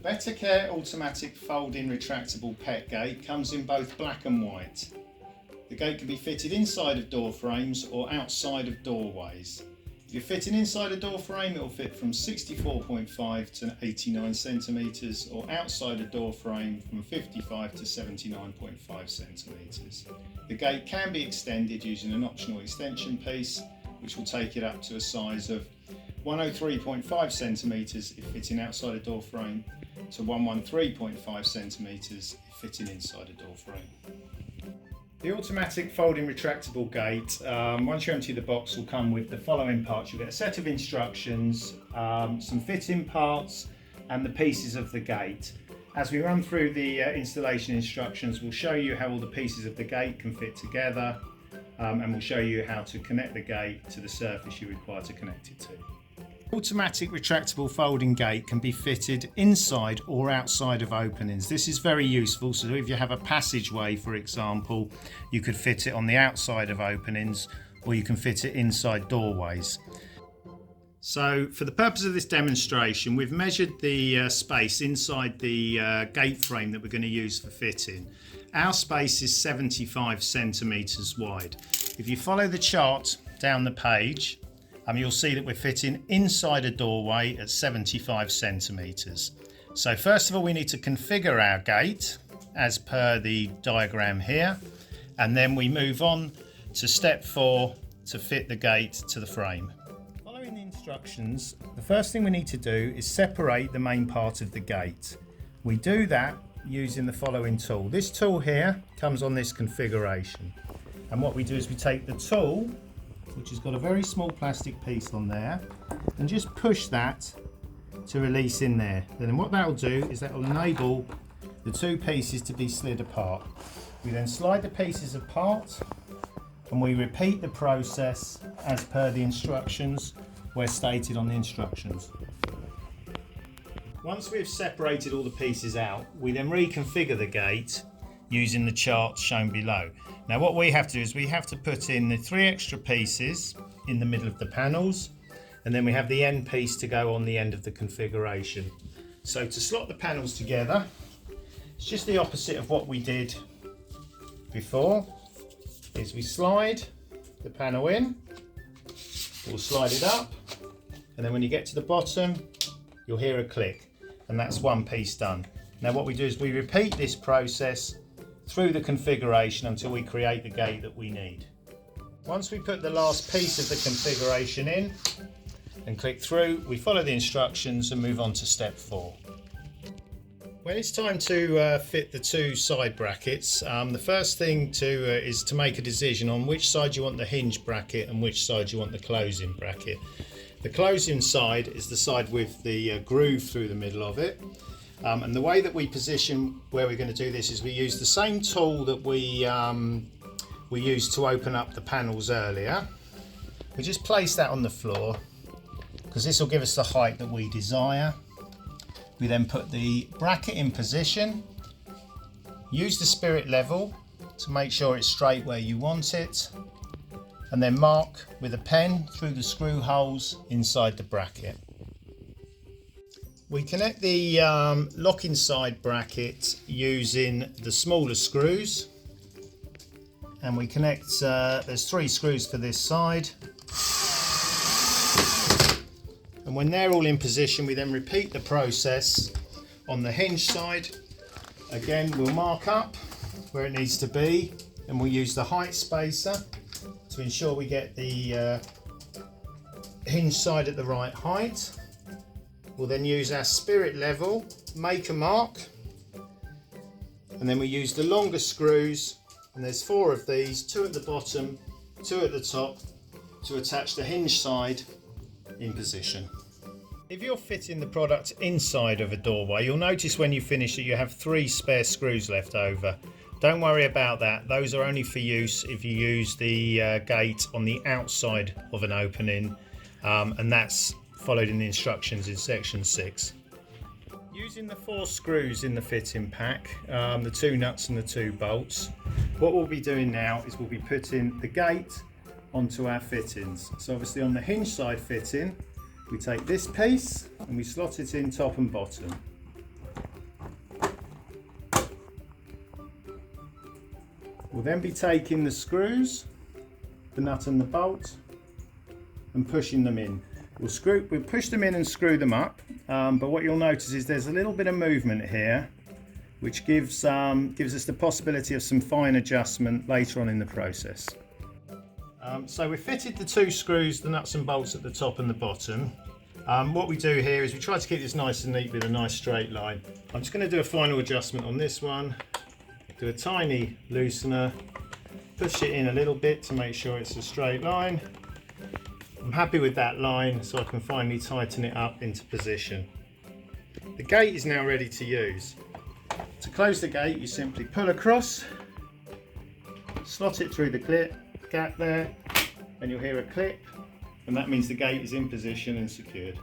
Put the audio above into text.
BettaCare automatic folding retractable pet gate comes in both black and white. The gate can be fitted inside of door frames or outside of doorways. If you're fitting inside a door frame, it will fit from 64.5 to 89 centimetres, or outside a door frame from 55 to 79.5 centimetres. The gate can be extended using an optional extension piece, which will take it up to a size of 103.5 centimetres if fitting outside a door frame to 113.5 centimetres if fitting inside a door frame. The automatic folding retractable gate, once you empty the box, will come with the following parts. You'll get a set of instructions, some fitting parts and the pieces of the gate. As we run through the installation instructions, we'll show you how all the pieces of the gate can fit together, and we'll show you how to connect the gate to the surface you require to connect it to. Automatic retractable folding gate can be fitted inside or outside of openings. This is very useful, so if you have a passageway, for example, you could fit it on the outside of openings, or you can fit it inside doorways. So for the purpose of this demonstration, we've measured the space inside the gate frame that we're going to use for fitting. Our space is 75 centimetres wide. If you follow the chart down the page, you'll see that we're fitting inside a doorway at 75 centimetres. So first of all, we need to configure our gate as per the diagram here, and then we move on to step 4 to fit the gate to the frame. Following the instructions, the first thing we need to do is separate the main part of the gate. We do that using the following tool. This tool here comes on this configuration, and what we do is we take the tool, which has got a very small plastic piece on there, and just push that to release in there. Then what that will do is that will enable the two pieces to be slid apart. We then slide the pieces apart and we repeat the process as per the instructions where stated on the instructions. Once we've separated all the pieces out, we then reconfigure the gate using the chart shown below. Now what we have to do is we have to put in the 3 extra pieces in the middle of the panels, and then we have the end piece to go on the end of the configuration. So to slot the panels together, it's just the opposite of what we did before. Is we slide the panel in, we'll slide it up, and then when you get to the bottom, you'll hear a click, and that's one piece done. Now what we do is we repeat this process through the configuration until we create the gate that we need. Once we put the last piece of the configuration in and click through, we follow the instructions and move on to step 4. When it's time to fit the 2 side brackets, the first thing is to make a decision on which side you want the hinge bracket and which side you want the closing bracket. The closing side is the side with the groove through the middle of it. And the way that we position where we're going to do this is we use the same tool that we used to open up the panels earlier. We just place that on the floor because this will give us the height that we desire. We then put the bracket in position, use the spirit level to make sure it's straight where you want it, and then mark with a pen through the screw holes inside the bracket. We connect the locking side bracket using the smaller screws, and we connect, there's 3 screws for this side, and when they're all in position we then repeat the process on the hinge side. Again, we'll mark up where it needs to be, and we'll use the height spacer to ensure we get the hinge side at the right height. We'll then use our spirit level, make a mark, and then we use the longer screws, and there's 4 of these, 2 at the bottom, 2 at the top, to attach the hinge side in position. If you're fitting the product inside of a doorway, you'll notice when you finish that you have 3 spare screws left over. Don't worry about that, those are only for use if you use the gate on the outside of an opening, and that's followed in the instructions in section 6. Using the 4 screws in the fitting pack, the 2 nuts and the 2 bolts, what we'll be doing now is we'll be putting the gate onto our fittings. So obviously on the hinge side fitting, we take this piece and we slot it in top and bottom. We'll then be taking the screws, the nut and the bolt, and pushing them in. We'll push them in and screw them up, but what you'll notice is there's a little bit of movement here, which gives us the possibility of some fine adjustment later on in the process. So we've fitted the 2 screws, the nuts and bolts at the top and the bottom. What we do here is we try to keep this nice and neat with a nice straight line. I'm just going to do a final adjustment on this one, do a tiny loosener, push it in a little bit to make sure it's a straight line. I'm happy with that line, so I can finally tighten it up into position. The gate is now ready to use. To close the gate, you simply pull across, slot it through the gap there, and you'll hear a clip, and that means the gate is in position and secured.